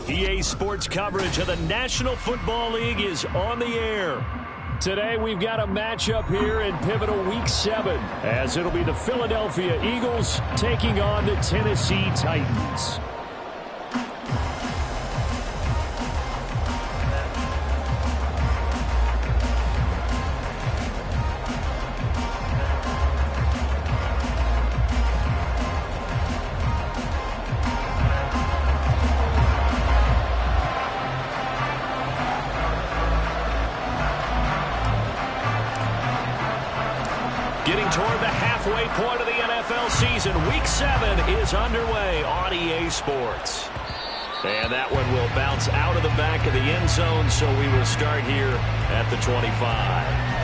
EA Sports coverage of the National Football League is on the air. Today we've got a matchup here in pivotal Week 7 as it'll be the Philadelphia Eagles taking on the Tennessee Titans. Getting toward the halfway point of the NFL season, Week 7 is underway on EA Sports. And that one will bounce out of the back of the end zone, so we will start here at the 25.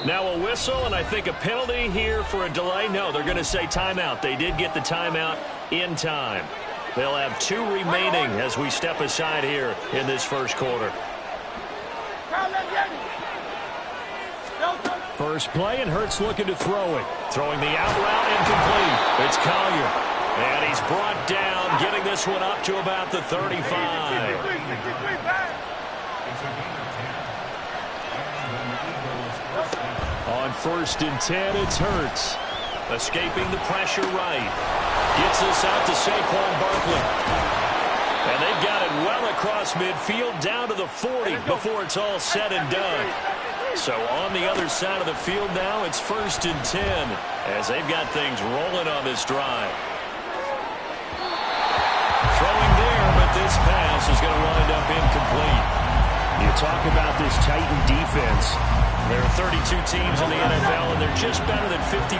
Now a whistle, and I think a penalty here for a delay. No, they're going to say timeout. They did get the timeout in time. They'll have 2 remaining as we step aside here in this first quarter. First play, and Hurts looking to throw it. Throwing the out route, incomplete. It's Collier. And he's brought down, getting this one up to about the 35. On 1st and 10, it's Hurts. Escaping the pressure right. Gets this out to Saquon Barkley. And they've got it well across midfield down to the 40 before it's all said and done. So on the other side of the field now, it's 1st and 10 as they've got things rolling on this drive. Throwing there, but this pass is going to wind up incomplete. You talk about this Titan defense. There are 32 teams in the NFL, and they're just better than 50%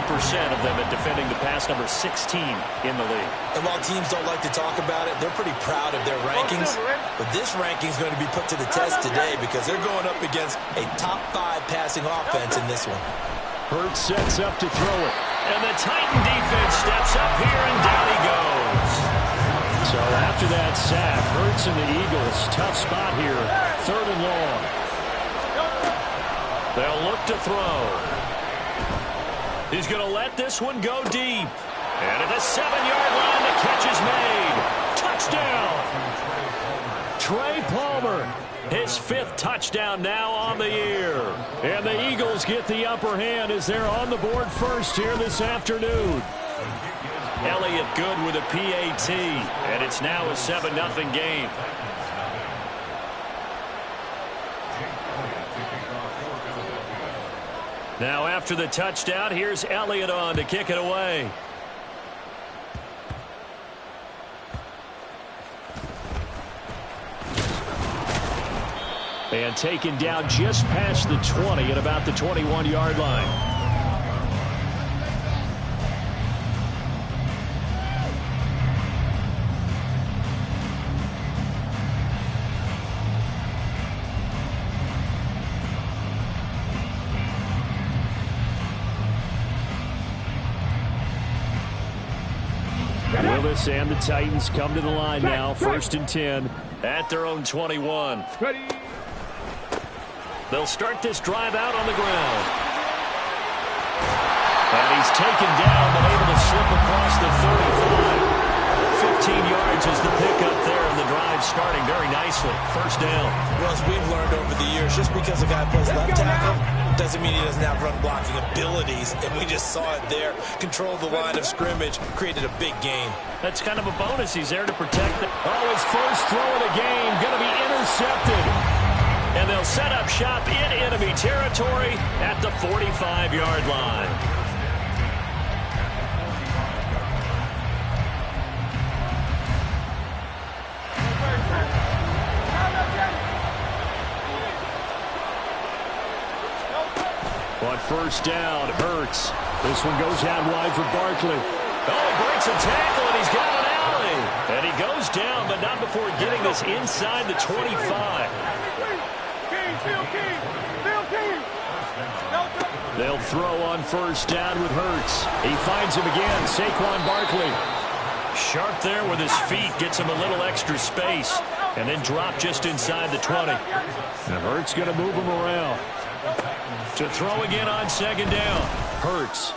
of them at defending the pass, number 16 in the league. And while teams don't like to talk about it, they're pretty proud of their rankings. But this ranking is going to be put to the test today because they're going up against a top 5 passing offense in this one. Hurts sets up to throw it. And the Titan defense steps up here, and down he goes. So after that sack, Hurts and the Eagles, tough spot here, 3rd and long. They'll look to throw. He's going to let this one go deep. And at the 7-yard line, the catch is made. Touchdown. Trey Palmer, his 5th touchdown now on the year. And the Eagles get the upper hand as they're on the board first here this afternoon. Elliott good with a PAT, and it's now a 7-0 game. Now after the touchdown, here's Elliott on to kick it away. And taken down just past the 20 at about the 21-yard line. Willis and the Titans come to the line now, 1st and 10 at their own 21. They'll start this drive out on the ground. And he's taken down, but able to slip across the 35. 15 yards is the pickup there, and the drive starting very nicely. 1st down. Well, as we've learned over the years, just because a guy plays left tackle doesn't mean he doesn't have run blocking abilities, and we just saw it there. Controlled the line of scrimmage, created a big gain. That's kind of a bonus. He's there to protect it. Oh, his first throw of the game going to be intercepted. And they'll set up shop in enemy territory at the 45-yard line. On first down, Hurts. This one goes out wide for Barkley. Oh, he breaks a tackle, and he's got an alley. And he goes down, but not before getting this inside the 25. They'll throw on first down with Hurts. He finds him again, Saquon Barkley. Sharp there with his feet, gets him a little extra space, and then drop just inside the 20. And Hurts going to move him around. To throw again on second down. Hurts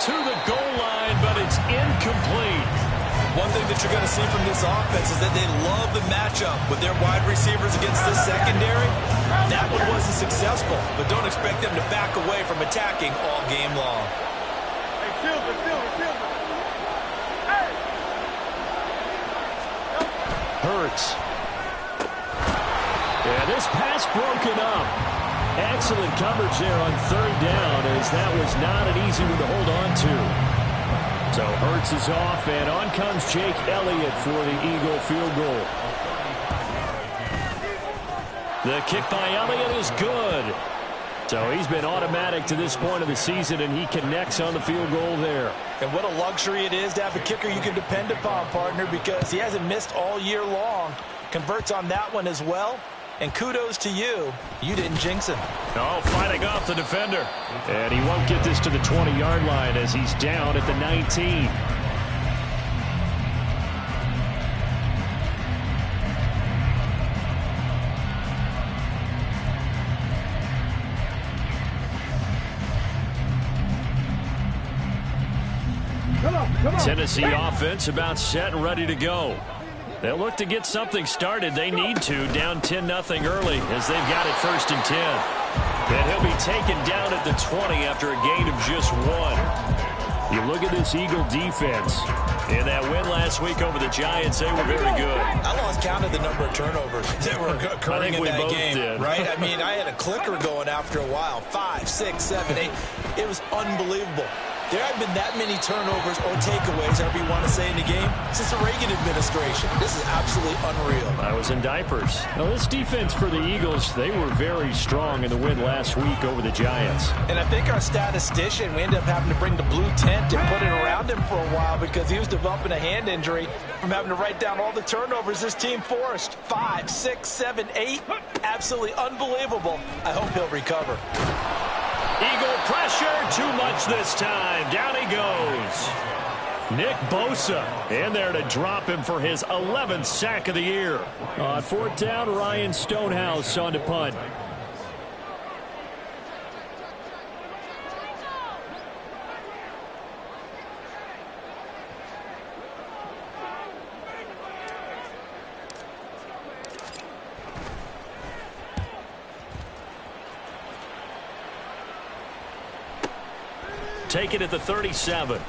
to the goal line, but it's incomplete. One thing that you're going to see from this offense is that they love the matchup with their wide receivers against this secondary. That one wasn't successful, but don't expect them to back away from attacking all game long. Hurts. Yeah, this pass broken up. Excellent coverage there on third down, as that was not an easy one to hold on to. So Hurts is off, and on comes Jake Elliott for the Eagle field goal. The kick by Elliott is good. So he's been automatic to this point of the season, and he connects on the field goal there. And what a luxury it is to have a kicker you can depend upon, partner, because he hasn't missed all year long. Converts on that one as well. And kudos to you. You didn't jinx him. Oh, fighting off the defender. And he won't get this to the 20-yard line as he's down at the 19. Tennessee offense about set and ready to go. They'll look to get something started. They need to, down 10-0 early as they've got it first and 10. And he'll be taken down at the 20 after a gain of just 1. You look at this Eagle defense. In that win last week over the Giants, they were very good. I lost count of the number of turnovers that were occurring in that game, right? I mean, I had a clicker going after a while. 5, 6, 7, 8. It was unbelievable. There haven't been that many turnovers or takeaways, however you want to say, in the game since the Reagan administration. This is absolutely unreal. I was in diapers. Now, this defense for the Eagles, they were very strong in the win last week over the Giants. And I think our statistician, we ended up having to bring the blue tent and put it around him for a while because he was developing a hand injury from having to write down all the turnovers this team forced. 5, 6, 7, 8. Absolutely unbelievable. I hope he'll recover. Eagle pressure, too much this time. Down he goes. Nick Bosa in there to drop him for his 11th sack of the year. On fourth down, Ryan Stonehouse on to punt. Take it at the 37.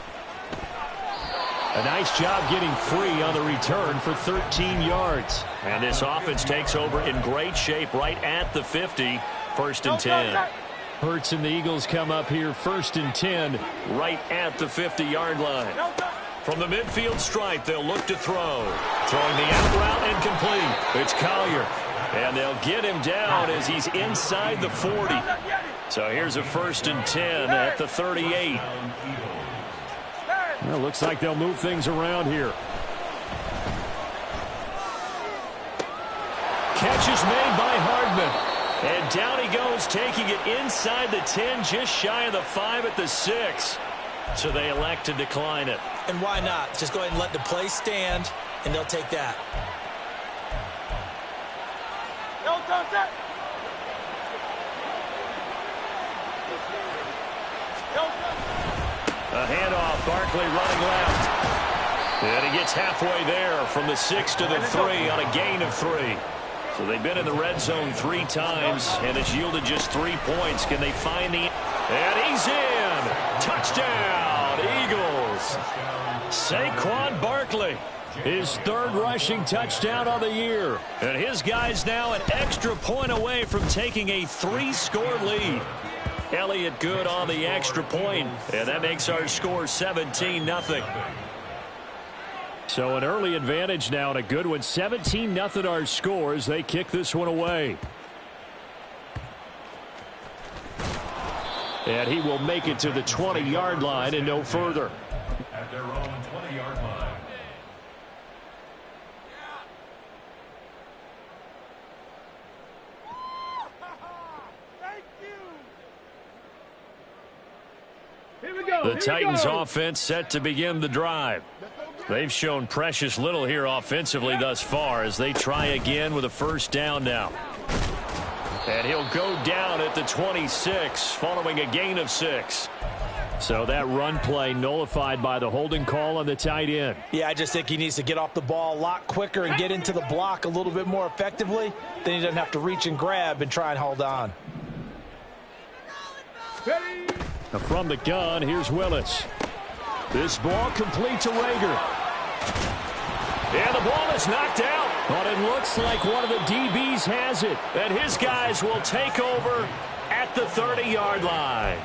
A nice job getting free on the return for 13 yards. And this offense takes over in great shape right at the 50. First and 10. Hurts and the Eagles come up here first and 10 right at the 50-yard line. From the midfield stripe, they'll look to throw. Throwing the out route incomplete. It's Collier. And they'll get him down as he's inside the 40. So here's a first and 10 at the 38. Well, looks like they'll move things around here. Catch is made by Hardman. And down he goes, taking it inside the 10, just shy of the 5 at the 6. So they elect to decline it. And why not? Just go ahead and let the play stand, and they'll take that. A handoff, Barkley running left. And he gets halfway there from the 6 to the 3 on a gain of 3. So they've been in the red zone 3 times, and it's yielded just 3 points. Can they find the... And he's in! Touchdown, Eagles! Saquon Barkley, his 3rd rushing touchdown on the year. And his guys now an extra point away from taking a 3-score lead. Elliott good on the extra point, and that makes our score 17-0. So an early advantage now and a good one. 17-0 our scores. They kick this one away. And he will make it to the 20-yard line and no further. At their own 20-yard line. The Titans offense set to begin the drive. They've shown precious little here offensively thus far as they try again with a first down now. And he'll go down at the 26 following a gain of 6. So that run play nullified by the holding call on the tight end. Yeah, I just think he needs to get off the ball a lot quicker and get into the block a little bit more effectively. Then he doesn't have to reach and grab and try and hold on. From the gun, here's Willis. This ball complete to Rager. And the ball is knocked out. But it looks like one of the DBs has it. And his guys will take over at the 30-yard line.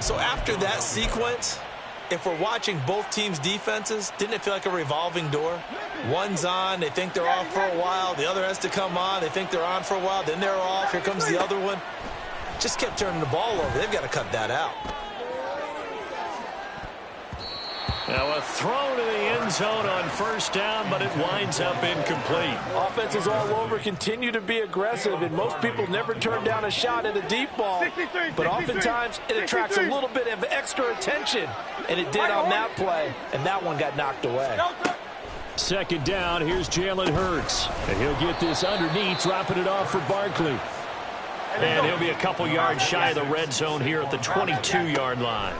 So after that sequence, if we're watching both teams' defenses, didn't it feel like a revolving door? One's on, they think they're off for a while. The other has to come on, they think they're on for a while. Then they're off, here comes the other one. Just kept turning the ball over. They've got to cut that out. Now a throw to the end zone on first down, but it winds up incomplete. Offenses all over continue to be aggressive, and most people never turn down a shot at a deep ball. But oftentimes it attracts a little bit of extra attention, and it did on that play, and that one got knocked away. Second down, here's Jalen Hurts. And he'll get this underneath, dropping it off for Barkley. And he'll be a couple yards shy of the red zone here at the 22-yard line.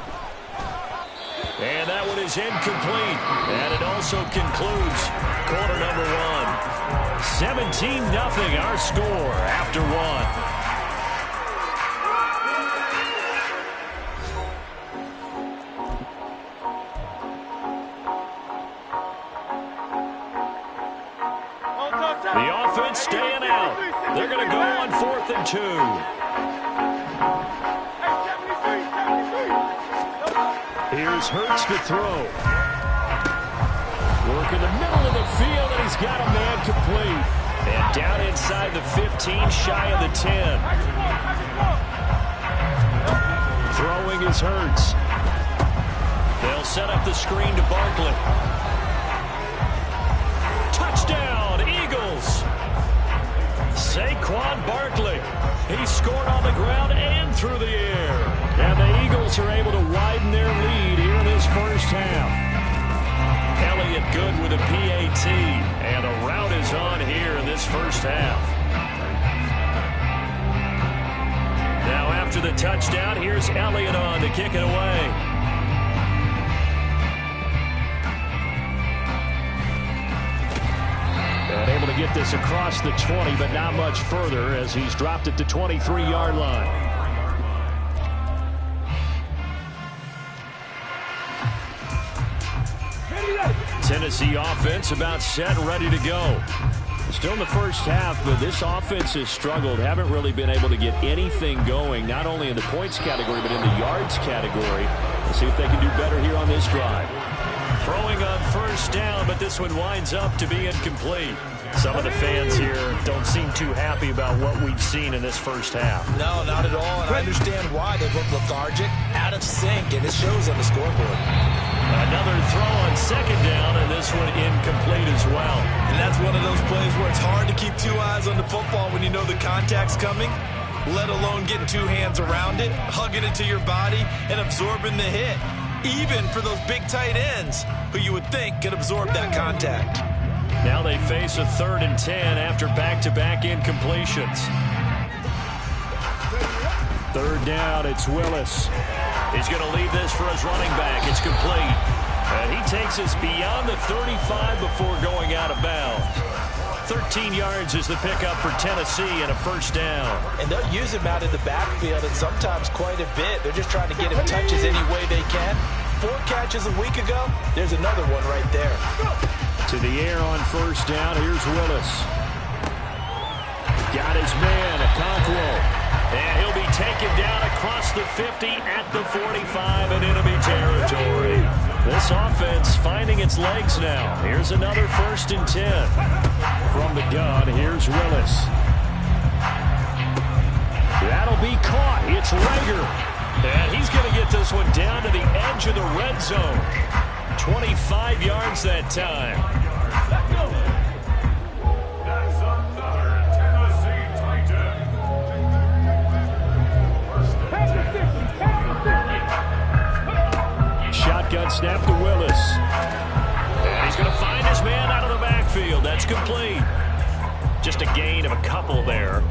And that one is incomplete. And it also concludes quarter number 1. 17-0 our score after 1. The offense staying out. They're going to go on 4th and 2. Here's Hurts to throw. Work in the middle of the field, and he's got a man complete. And down inside the 15, shy of the 10. Throwing is Hurts. They'll set up the screen to Barkley. Touchdown, Eagles. Saquon Barkley. He scored on the ground and through the air. And the Eagles are able to widen their lead here in this first half. Elliott good with a PAT. And a rout is on here in this first half. Now after the touchdown, here's Elliott on to kick it away. And able to get this across the 20, but not much further as he's dropped it to 23-yard line. Tennessee offense about set and ready to go. Still in the first half, but this offense has struggled. Haven't really been able to get anything going, not only in the points category, but in the yards category. Let's see if they can do better here on this drive. Throwing on first down, but this one winds up to be incomplete. Some of the fans here don't seem too happy about what we've seen in this first half. No, not at all, and I understand why. They look lethargic, out of sync, and it shows on the scoreboard. Another throw on second down, and this one incomplete as well. And that's one of those plays where it's hard to keep two eyes on the football when you know the contact's coming, let alone getting two hands around it, hugging it to your body, and absorbing the hit. Even for those big tight ends who you would think could absorb that contact. Now they face a 3rd and 10 after back-to-back incompletions. 3rd down, it's Willis. He's going to leave this for his running back. It's complete. And he takes us beyond the 35 before going out of bounds. 13 yards is the pickup for Tennessee and a first down. And they'll use him out in the backfield, and sometimes quite a bit. They're just trying to get him touches any way they can. 4 catches a week ago. There's another one right there. To the air on first down. Here's Willis. Got his man, Okonkwo. And he'll be taken down across the 50 at the 45 in enemy territory. This offense finding its legs now. Here's another 1st and 10. From the gun, here's Willis. That'll be caught. It's Rager. And he's going to get this one down to the edge of the red zone. 25 yards that time. That's another Tennessee Titan. Shotgun snap to Willis. And he's going to find his man out of the backfield. That's complete. Just a gain of a couple there.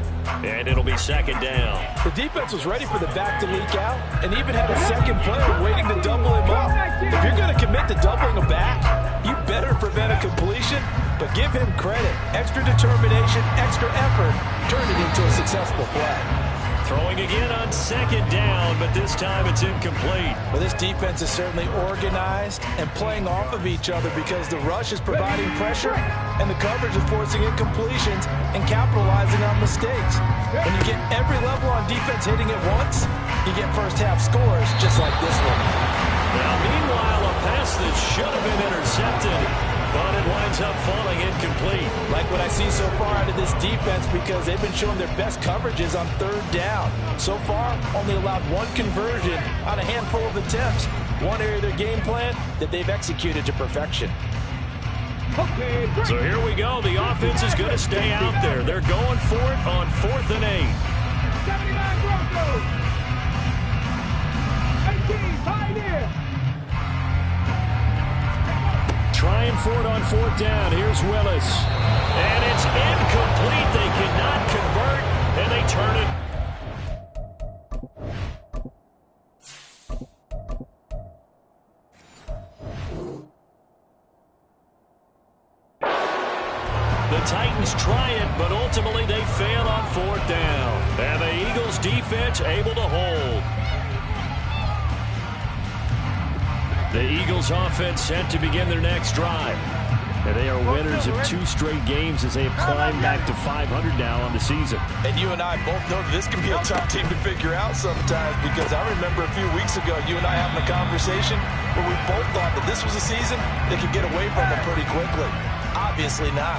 And it'll be second down. The defense was ready for the back to leak out and even had a second player waiting to double him up. If you're going to commit to doubling a back, you better prevent a completion, but give him credit. Extra determination, extra effort, turn it into a successful play. Throwing again on second down, but this time it's incomplete. Well, this defense is certainly organized and playing off of each other because the rush is providing pressure and the coverage is forcing incompletions and capitalizing on mistakes. When you get every level on defense hitting at once, you get first half scores just like this one. Now, meanwhile, a pass that should have been intercepted, but it winds up falling incomplete. Like what I see so far out of this defense because they've been showing their best coverages on third down. So far, only allowed one conversion on a handful of attempts. One area of their game plan that they've executed to perfection. So here we go. The offense is going to stay out there. They're going for it on 4th and 8. 79 Broncos. 18, Pioneer. Trying for it on 4th down. Here's Willis. And it's incomplete. They cannot convert, and they turn it. The Titans try it, but ultimately they fail on 4th down. And the Eagles defense able to hold. The Eagles offense set to begin their next drive. And they are winners of 2 straight games as they have climbed back to 500 now on the season. And you and I both know that this can be a tough team to figure out sometimes because I remember a few weeks ago you and I having a conversation where we both thought that this was a season they could get away from them pretty quickly. Obviously not.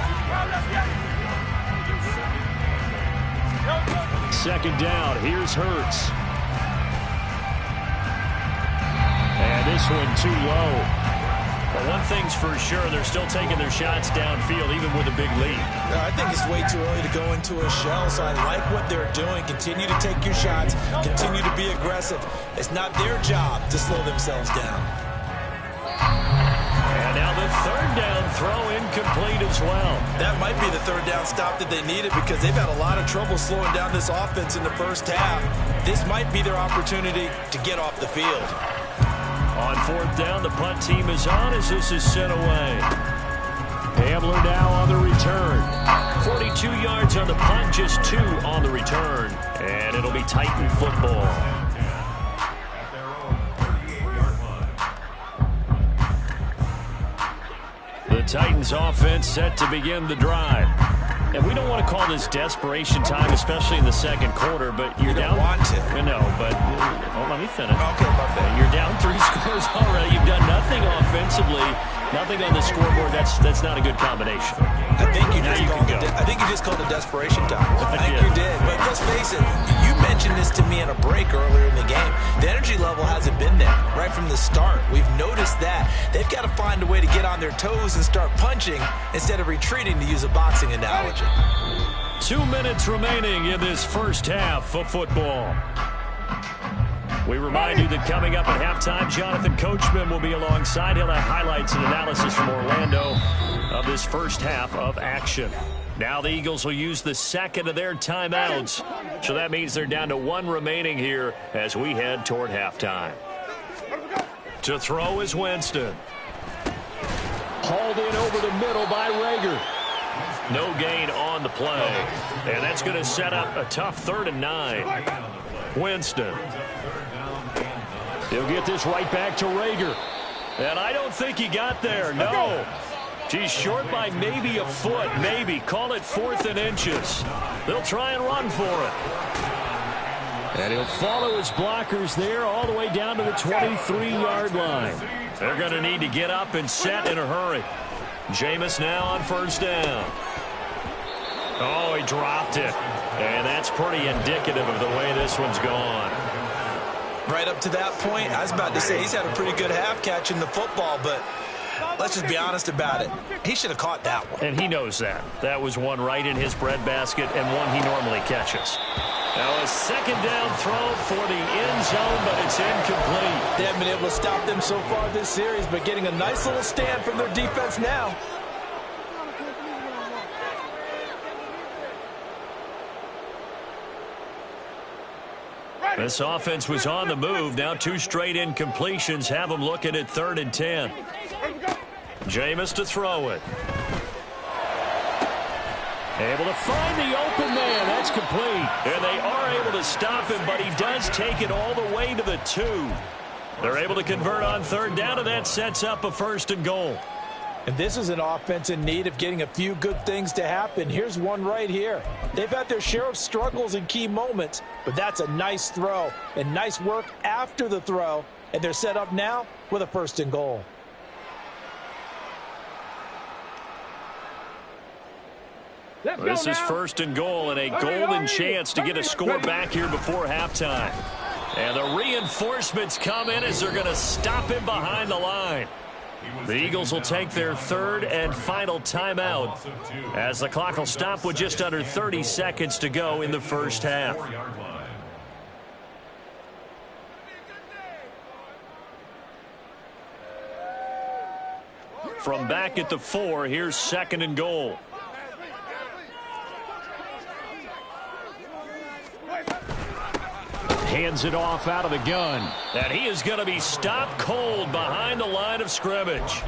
Second down. Here's Hurts. And this one too low. Well, one thing's for sure, they're still taking their shots downfield, even with a big lead. I think it's way too early to go into a shell, so I like what they're doing. Continue to take your shots. Continue to be aggressive. It's not their job to slow themselves down. And now the third down throw incomplete as well. That might be the third down stop that they needed because they've had a lot of trouble slowing down this offense in the first half. This might be their opportunity to get off the field. On 4th down, the punt team is on as this is sent away. Hamler now on the return. 42 yards on the punt, just 2 on the return. And it'll be Titan football. At their own 38-yard line. The Titans offense set to begin the drive. And we don't want to call this desperation time, especially in the second quarter, but you're down. You don't want to. I know, but let me finish. Okay, my bad. You're down 3 scores already. You've done nothing offensively, nothing on the scoreboard. That's not a good combination. I think you just called it desperation time. I think you did. But let's face it, you mentioned this to me in a break earlier in the game. The energy level hasn't been there right from the start. We've noticed that. They've got to find a way to get on their toes and start punching instead of retreating, to use a boxing analogy. 2 minutes remaining in this first half of football. We remind you that coming up at halftime, Jonathan Coachman will be alongside. He'll have highlights and analysis from Orlando of this first half of action. Now the Eagles will use the second of their timeouts. So that means they're down to 1 remaining here as we head toward halftime. To throw is Winston. Hauled in over the middle by Rager. No gain on the play. And that's going to set up a tough 3rd and 9. Winston. He'll get this right back to Rager. And I don't think he got there. No. He's short by maybe a foot. Maybe. Call it 4th and inches. They'll try and run for it. And he'll follow his blockers there all the way down to the 23-yard line. They're going to need to get up and set in a hurry. Jameis now on 1st down. Oh, he dropped it. And that's pretty indicative of the way this one's gone. Right up to that point, I was about to say he's had a pretty good half catching the football, but let's just be honest about it. He should have caught that one. And he knows that. That was one right in his breadbasket and one he normally catches. Now a second down throw for the end zone, but it's incomplete. They haven't been able to stop them so far this series, but getting a nice little stand from their defense now. This offense was on the move. Now 2 straight incompletions have them looking at 3rd and 10. Jameis to throw it. Able to find the open man. That's complete. And they are able to stop him, but he does take it all the way to the 2. They're able to convert on 3rd down, and that sets up a 1st and goal. And this is an offense in need of getting a few good things to happen. Here's one right here. They've had their share of struggles in key moments, but that's a nice throw and nice work after the throw. And they're set up now with a 1st and goal. This is 1st and goal and a golden chance to get a score back here before halftime. And the reinforcements come in as they're going to stop him behind the line. The Eagles will take their 3rd and final timeout as the clock will stop with just under 30 seconds to go in the first half. From back at the 4, here's 2nd and goal. Hands it off out of the gun. And he is going to be stopped cold behind the line of scrimmage.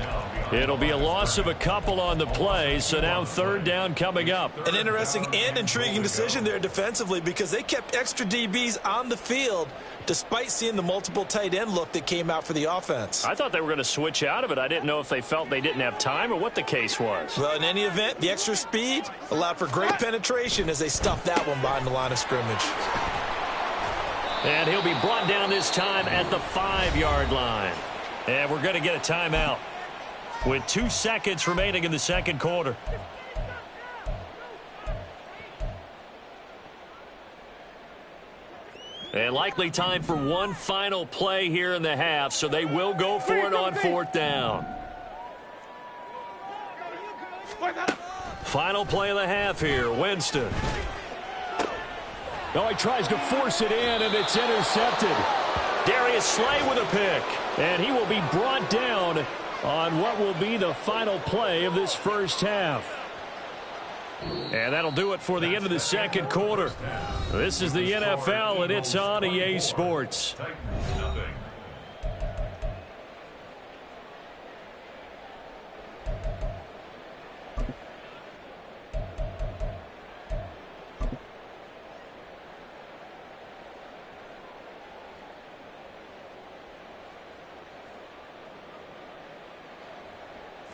It'll be a loss of a couple on the play, so now 3rd down coming up. An interesting and intriguing decision there defensively because they kept extra DBs on the field despite seeing the multiple tight end look that came out for the offense. I thought they were going to switch out of it. I didn't know if they felt they didn't have time or what the case was. Well, in any event, the extra speed allowed for great penetration as they stuffed that one behind the line of scrimmage. And he'll be brought down this time at the 5-yard line. And we're going to get a timeout with 2 seconds remaining in the second quarter. And likely time for one final play here in the half, so they will go for it on 4th down. Final play of the half here, Winston. Oh, he tries to force it in, and it's intercepted. Darius Slay with a pick. And he will be brought down on what will be the final play of this first half. And that'll do it for the end of the second quarter. This is the NFL, and it's on EA Sports.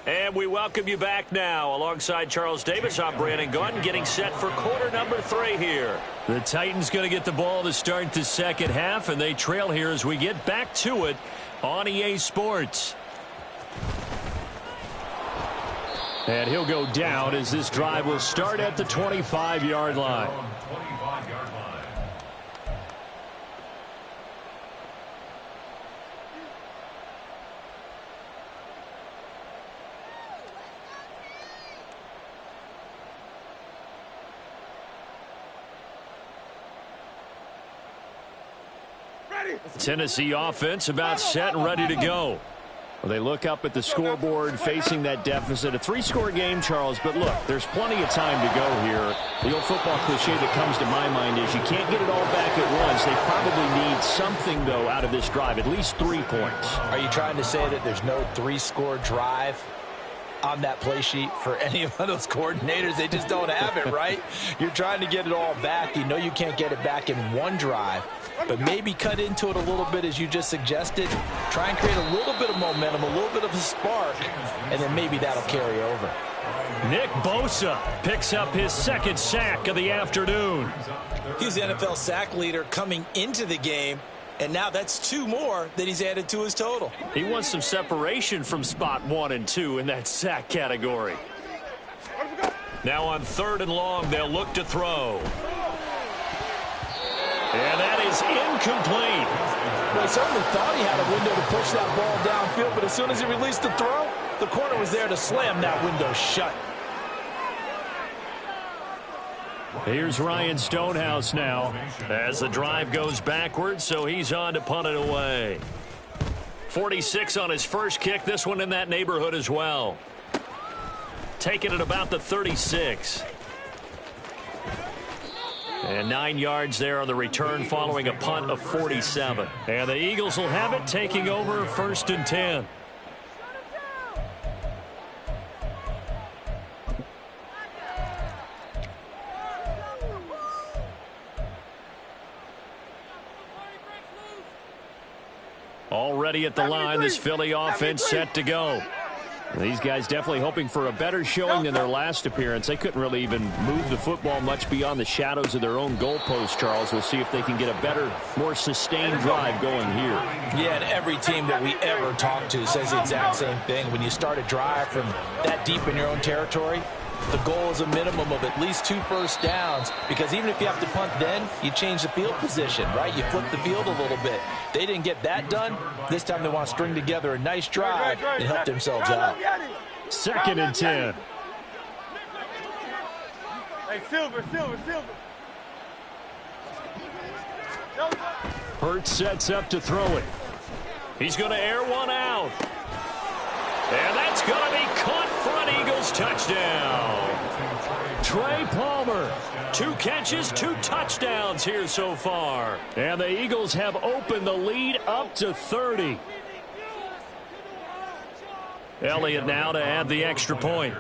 And we welcome you back now. Alongside Charles Davis, I'm Brandon Gunn, getting set for quarter number 3 here. The Titans going to get the ball to start the second half, and they trail here as we get back to it on EA Sports. And he'll go down as this drive will start at the 25-yard line. Tennessee offense about set and ready to go. Well, they look up at the scoreboard facing that deficit. A 3-score game, Charles, but look, there's plenty of time to go here. The old football cliche that comes to my mind is you can't get it all back at once. They probably need something, though, out of this drive, at least 3 points. Are you trying to say that there's no 3-score drive on that play sheet for any of those coordinators? They just don't have it, right? You're trying to get it all back. You know you can't get it back in one drive, but maybe cut into it a little bit as you just suggested. Try and create a little bit of momentum, a little bit of a spark, and then maybe that'll carry over. Nick Bosa picks up his 2nd sack of the afternoon. He's the NFL sack leader coming into the game, and now that's 2 more that he's added to his total. He wants some separation from spot 1 and 2 in that sack category. Now on 3rd and long, they'll look to throw. And that is incomplete. Well, he certainly thought he had a window to push that ball downfield, but as soon as he released the throw, the corner was there to slam that window shut. Here's Ryan Stonehouse now as the drive goes backwards, so he's on to punt it away. 46 on his first kick, this one in that neighborhood as well. Taking it about the 36. And 9 yards there on the return following a punt of 47. And the Eagles will have it, taking over 1st and 10. Already at the line, this Philly offense set to go. These guys definitely hoping for a better showing than their last appearance. They couldn't really even move the football much beyond the shadows of their own goalpost, Charles. We'll see if they can get a better, more sustained drive going here. Yeah, and every team that we ever talk to says the exact same thing. When you start a drive from that deep in your own territory, the goal is a minimum of at least 2 first downs, because even if you have to punt then, you change the field position, right? You flip the field a little bit. They didn't get that done. This time they want to string together a nice drive and help themselves out. 2nd and 10. Hey, Silver. Hurts sets up to throw it. He's going to air one out. And that's going to be caught front. Eagles touchdown. Trey Palmer. 2 catches, 2 touchdowns here so far. And the Eagles have opened the lead up to 30. Elliott now to add the extra point.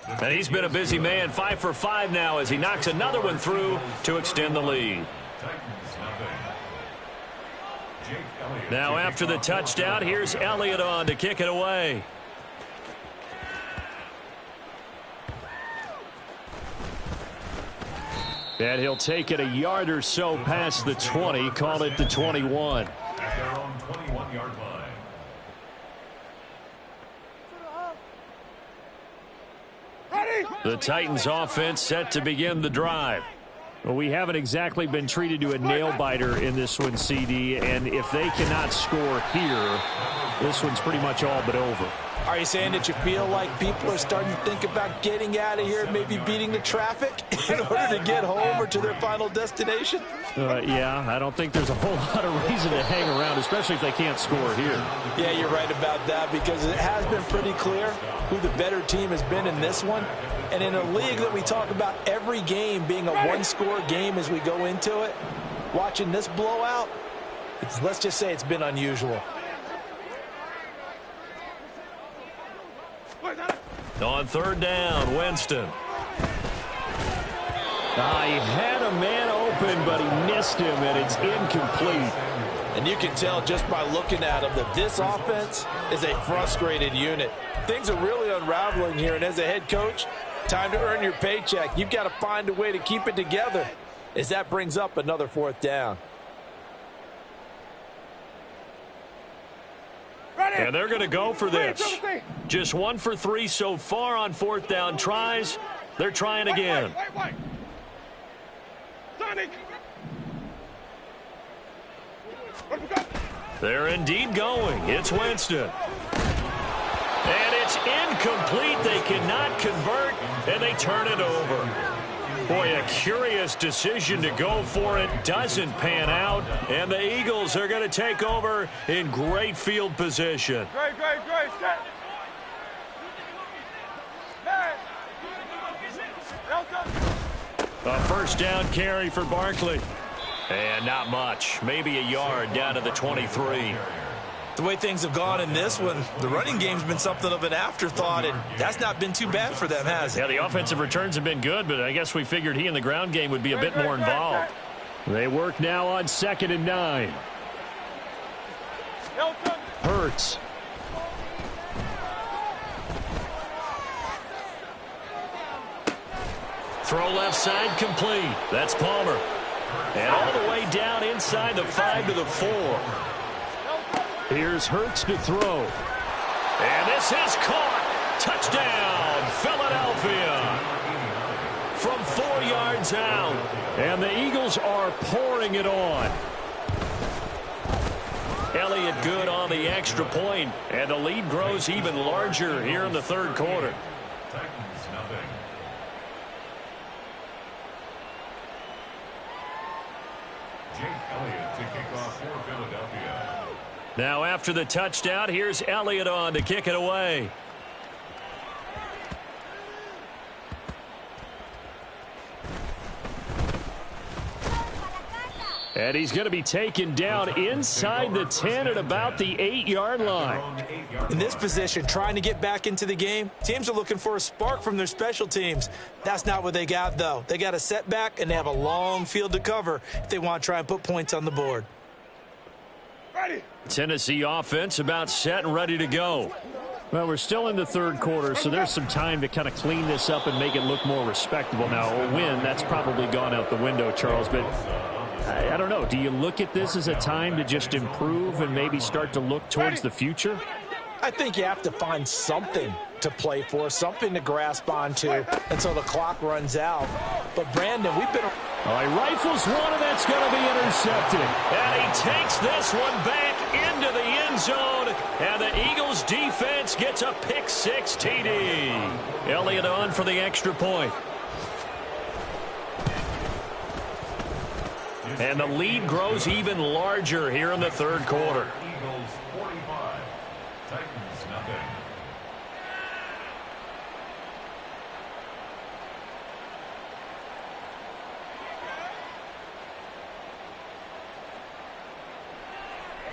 And he's been a busy man, 5 for 5 now as he knocks another one through to extend the lead. Now after the touchdown, here's Elliott on to kick it away. And he'll take it a yard or so past the 20, call it the 21. At their own 21-yard line. The Titans offense set to begin the drive. Well, we haven't exactly been treated to a nail-biter in this one, CD, and if they cannot score here, this one's pretty much all but over. Are you saying that you feel like people are starting to think about getting out of here, maybe beating the traffic in order to get home or to their final destination? Yeah, I don't think there's a whole lot of reason to hang around, especially if they can't score here. Yeah, you're right about that, because it has been pretty clear who the better team has been in this one. And in a league that we talk about every game being a one-score game as we go into it, watching this blowout, let's just say it's been unusual. On 3rd down, Winston. He had a man open, but he missed him, and it's incomplete. And you can tell just by looking at him that this offense is a frustrated unit. Things are really unraveling here, and as a head coach, time to earn your paycheck. You've got to find a way to keep it together as that brings up another 4th down. And they're going to go for this. Just 1 for 3 so far on 4th down tries. They're trying again. They're indeed going. It's Winston. And it's incomplete. They cannot convert, and they turn it over. Boy, a curious decision to go for it. Doesn't pan out, and the Eagles are going to take over in great field position. Great. Set. A 1st down carry for Barkley. And not much. Maybe a yard down to the 23. The way things have gone in this one, the running game's been something of an afterthought, and that's not been too bad for them, has it? Yeah, the offensive returns have been good, but I guess we figured he in the ground game would be a bit more involved. They work now on 2nd and 9. Hurts. Throw left side complete. That's Palmer. And all the way down inside the 5 to the 4. Here's Hurts to throw. And this is caught. Touchdown, Philadelphia. From from 4 yards out. And the Eagles are pouring it on. Elliott good on the extra point, and the lead grows even larger here in the third quarter. Titans nothing. Jake Elliott to kick off for Philadelphia. Now after the touchdown, here's Elliott on to kick it away. And he's going to be taken down inside the 10 at about the 8-yard line. In this position, trying to get back into the game, teams are looking for a spark from their special teams. That's not what they got, though. They got a setback, and they have a long field to cover if they want to try and put points on the board. Ready. Tennessee offense about set and ready to go. Well, we're still in the third quarter, so there's some time to kind of clean this up and make it look more respectable. Now, a win, that's probably gone out the window, Charles, but I don't know. Do you look at this as a time to just improve and maybe start to look towards the future? I think you have to find something to play for, something to grasp onto until the clock runs out. But, Brandon, we've been... All right, rifles one, and that's going to be intercepted. And he takes this one back into the end zone, and the Eagles defense gets a pick-6 TD. Elliott on for the extra point. And the lead grows even larger here in the third quarter. Eagles 45. Titans nothing.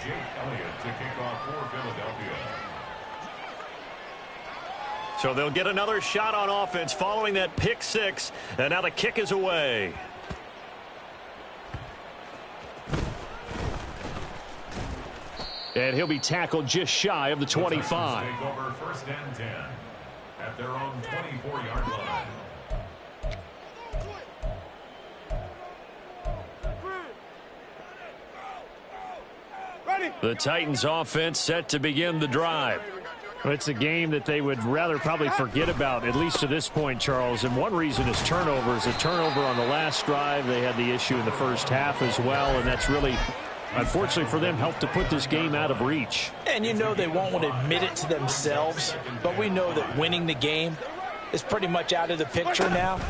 Jake Elliott to kick off for Philadelphia. So they'll get another shot on offense following that pick-6, and now the kick is away. And he'll be tackled just shy of the 25. Take over first and 10 at their own 24-yard line. Ready. The Titans offense set to begin the drive. Well, it's a game that they would rather probably forget about, at least to this point, Charles. And one reason is turnovers. A turnover on the last drive. They had the issue in the first half as well, and that's really, unfortunately for them, helped to put this game out of reach. And you know they won't want to admit it to themselves, but we know that winning the game is pretty much out of the picture now.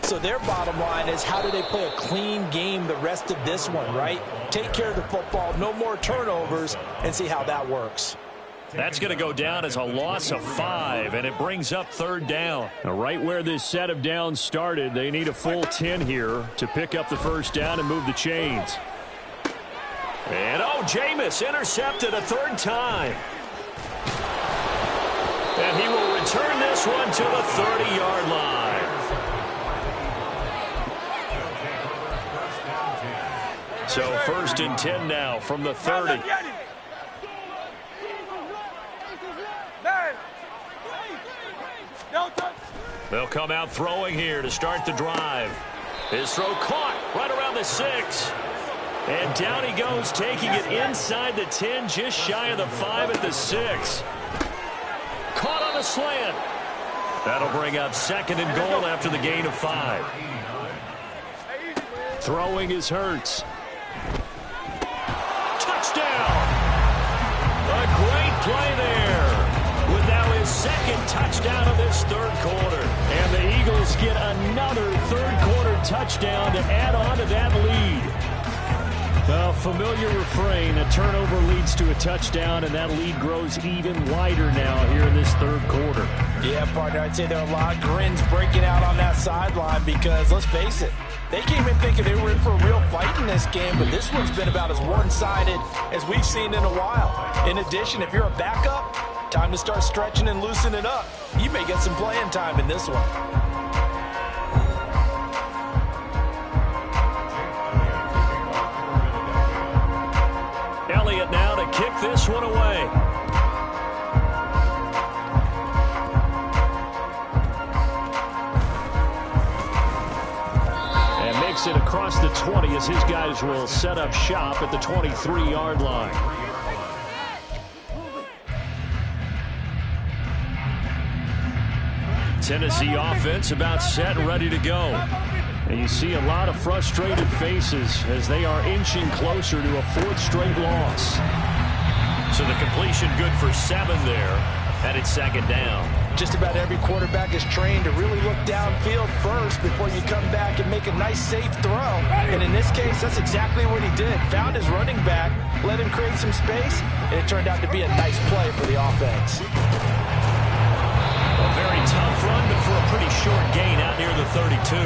So their bottom line is, how do they play a clean game the rest of this one, right? Take care of the football, no more turnovers, and see how that works. That's going to go down as a loss of 5, and it brings up third down. Now, right where this set of downs started, they need a full 10 here to pick up the first down and move the chains. And, Jameis intercepted a third time. And he will return this one to the 30-yard line. So first and 10 now from the 30. They'll come out throwing here to start the drive. His throw caught right around the 6. And down he goes, taking it inside the 10, just shy of the 5 at the 6. Caught on a slant. That'll bring up second and goal after the gain of 5. Throwing is Hurts. Touchdown! A great play there. With now his second touchdown of this third quarter. And the Eagles get another third-quarter touchdown to add on to that lead. The familiar refrain, a turnover leads to a touchdown, and that lead grows even wider now here in this third quarter. Yeah, partner, I'd say there are a lot of grins breaking out on that sideline because, let's face it, they came in thinking they were in for a real fight in this game, but this one's been about as one-sided as we've seen in a while. In addition, if you're a backup, time to start stretching and loosening up. You may get some playing time in this one. Elliott now to kick this one away. And makes it across the 20 as his guys will set up shop at the 23-yard line. Tennessee offense about set and ready to go. And you see a lot of frustrated faces as they are inching closer to a 4th straight loss. So the completion good for 7 there, and it's 2nd down. Just about every quarterback is trained to really look downfield first before you come back and make a nice, safe throw. And in this case, that's exactly what he did. Found his running back, let him create some space, and it turned out to be a nice play for the offense. A very tough run, but for a pretty short gain out near the 32.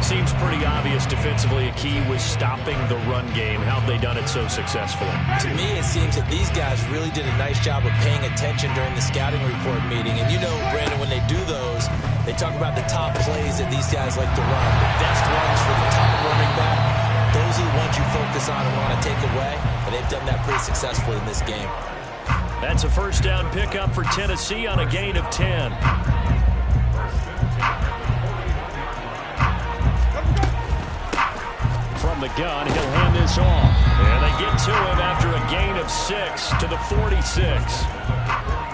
Seems pretty obvious defensively a key was stopping the run game. How have they done it so successfully? To me, it seems that these guys really did a nice job of paying attention during the scouting report meeting. And you know, Brandon, when they do those, they talk about the top plays that these guys like to run. The best runs for the top running back. Those are the ones you focus on and want to take away. And they've done that pretty successfully in this game. That's a 1st down pickup for Tennessee on a gain of 10. From the gun, he'll hand this off. And they get to him after a gain of 6 to the 46.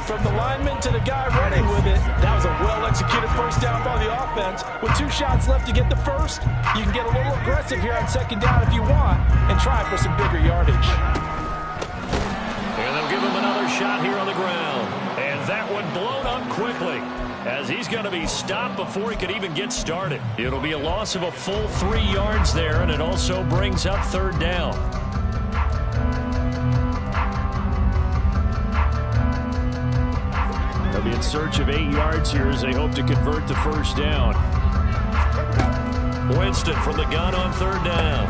From the lineman to the guy running with it, that was a well-executed 1st down by the offense. With 2 shots left to get the 1st, you can get a little aggressive here on 2nd down if you want and try for some bigger yardage. And they'll give him another shot here on the ground. And that one blown up quickly, as he's going to be stopped before he could even get started. It'll be a loss of a full 3 yards there, and it also brings up 3rd down. They'll be in search of 8 yards here as they hope to convert the 1st down. Winston from the gun on 3rd down.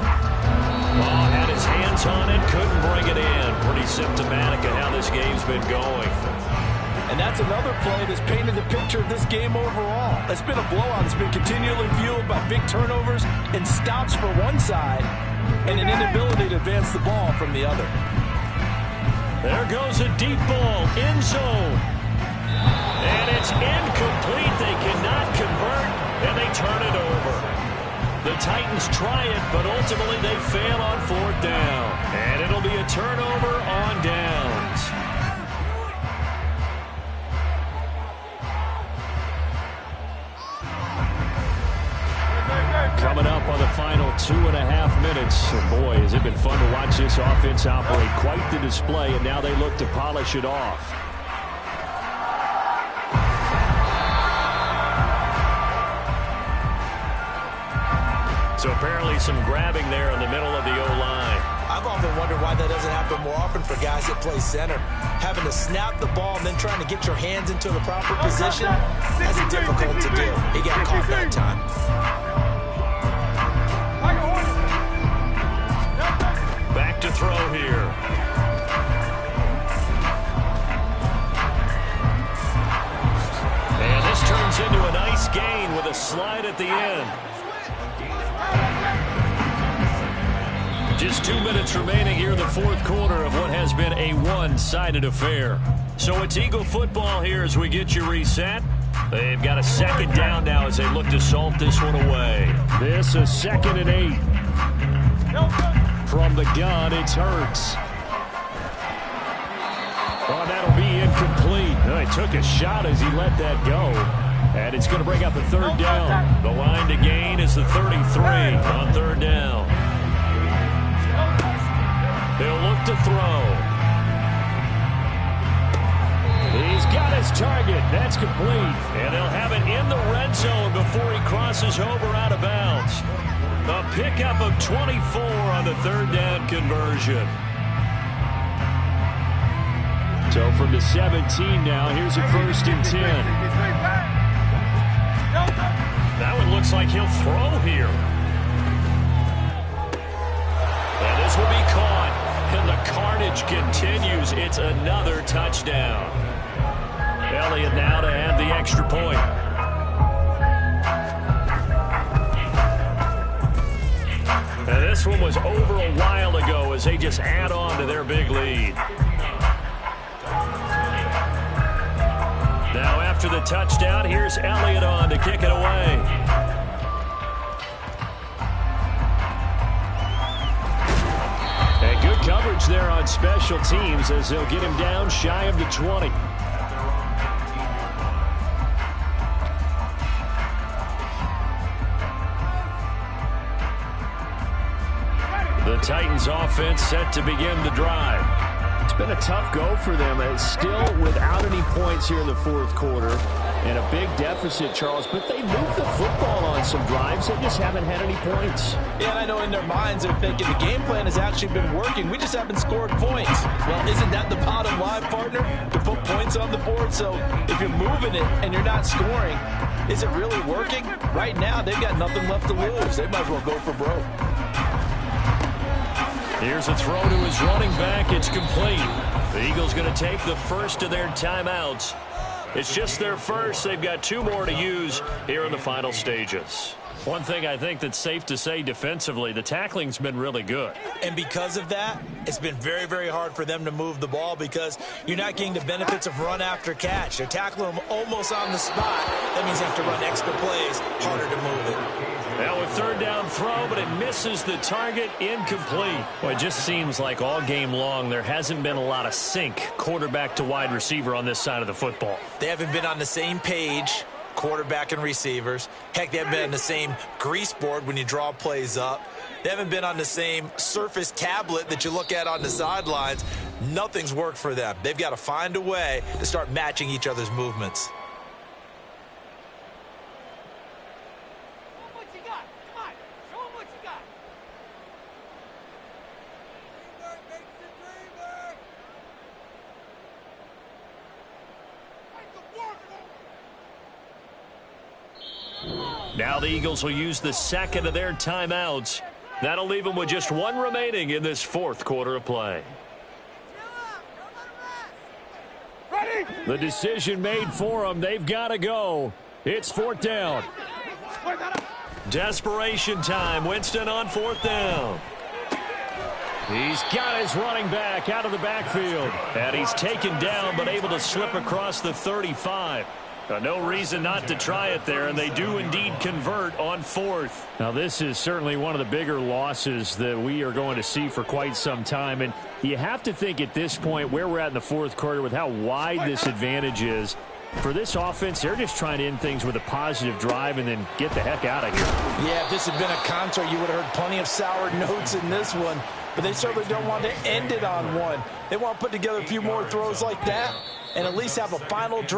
Oh, had his hands on it, couldn't bring it in. Pretty symptomatic of how this game's been going. And that's another play that's painted the picture of this game overall. It's been a blowout. It's been continually fueled by big turnovers and stops for one side and an inability to advance the ball from the other. There goes a deep ball, end zone. And it's incomplete. They cannot convert, and they turn it over. The Titans try it, but ultimately they fail on 4th down. And it'll be a turnover on downs. Coming up on the final 2.5 minutes. And boy, has it been fun to watch this offense operate. Quite the display, and now they look to polish it off. So apparently some grabbing there in the middle of the O-line. I've often wondered why that doesn't happen more often for guys that play center. Having to snap the ball and then trying to get your hands into the proper position, that's difficult to do. He got caught that time. Back to throw here. And this turns into a nice gain with a slide at the end. Just 2 minutes remaining here in the 4th quarter of what has been a one-sided affair. So it's Eagle football here as we get you reset. They've got a 2nd down now as they look to salt this one away. This is 2nd and 8. From the gun, it's Hurts. Oh, that'll be incomplete. He took a shot as he let that go. And it's going to bring up a 3rd down. The line to gain is the 33 on 3rd down. They'll look to throw. He's got his target. That's complete. And they'll have it in the red zone before he crosses over out of bounds. A pickup of 24 on the 3rd down conversion. So from the 17 now, here's a 1st and 10. That one looks like he'll throw here. And this will be caught. And the carnage continues. It's another touchdown. Elliott now to add the extra point. And this one was over a while ago as they just add on to their big lead. Now after the touchdown, here's Elliott on to kick it away. And good coverage there on special teams as they'll get him down shy of the 20. The Titans offense set to begin the drive. It's been a tough go for them. It's still without any points here in the fourth quarter. And a big deficit, Charles. But they moved the football on some drives. They just haven't had any points. Yeah, and I know in their minds they're thinking the game plan has actually been working. We just haven't scored points. Well, isn't that the bottom line, partner? To put points on the board. So if you're moving it and you're not scoring, is it really working? Right now, they've got nothing left to lose. They might as well go for broke. Here's a throw to his running back. It's complete. The Eagles going to take the first of their timeouts. It's just their first. They've got 2 more to use here in the final stages. One thing I think that's safe to say defensively, the tackling's been really good. And because of that, it's been very, very hard for them to move the ball because you're not getting the benefits of run after catch. They're tackling them almost on the spot. That means you have to run extra plays, harder to move it. Now a third down throw, but it misses the target, incomplete. Well, it just seems like all game long there hasn't been a lot of sync quarterback to wide receiver on this side of the football. They haven't been on the same page, quarterback and receivers. Heck, they haven't been on the same grease board when you draw plays up. They haven't been on the same Surface tablet that you look at on the sidelines. Nothing's worked for them. They've got to find a way to start matching each other's movements. Now the Eagles will use the second of their timeouts. That'll leave them with just 1 remaining in this fourth quarter of play. Ready? The decision made for them. They've got to go. It's 4th down. Desperation time. Winston on 4th down. He's got his running back out of the backfield. And he's taken down but able to slip across the 35. No reason not to try it there, and they do indeed convert on 4th. Now, this is certainly one of the bigger losses that we are going to see for quite some time. And you have to think at this point where we're at in the fourth quarter with how wide this advantage is. For this offense, they're just trying to end things with a positive drive and then get the heck out of here. Yeah, if this had been a concert, you would have heard plenty of sour notes in this one. But they certainly don't want to end it on one. They want to put together a few more throws like that and at least have a final drive.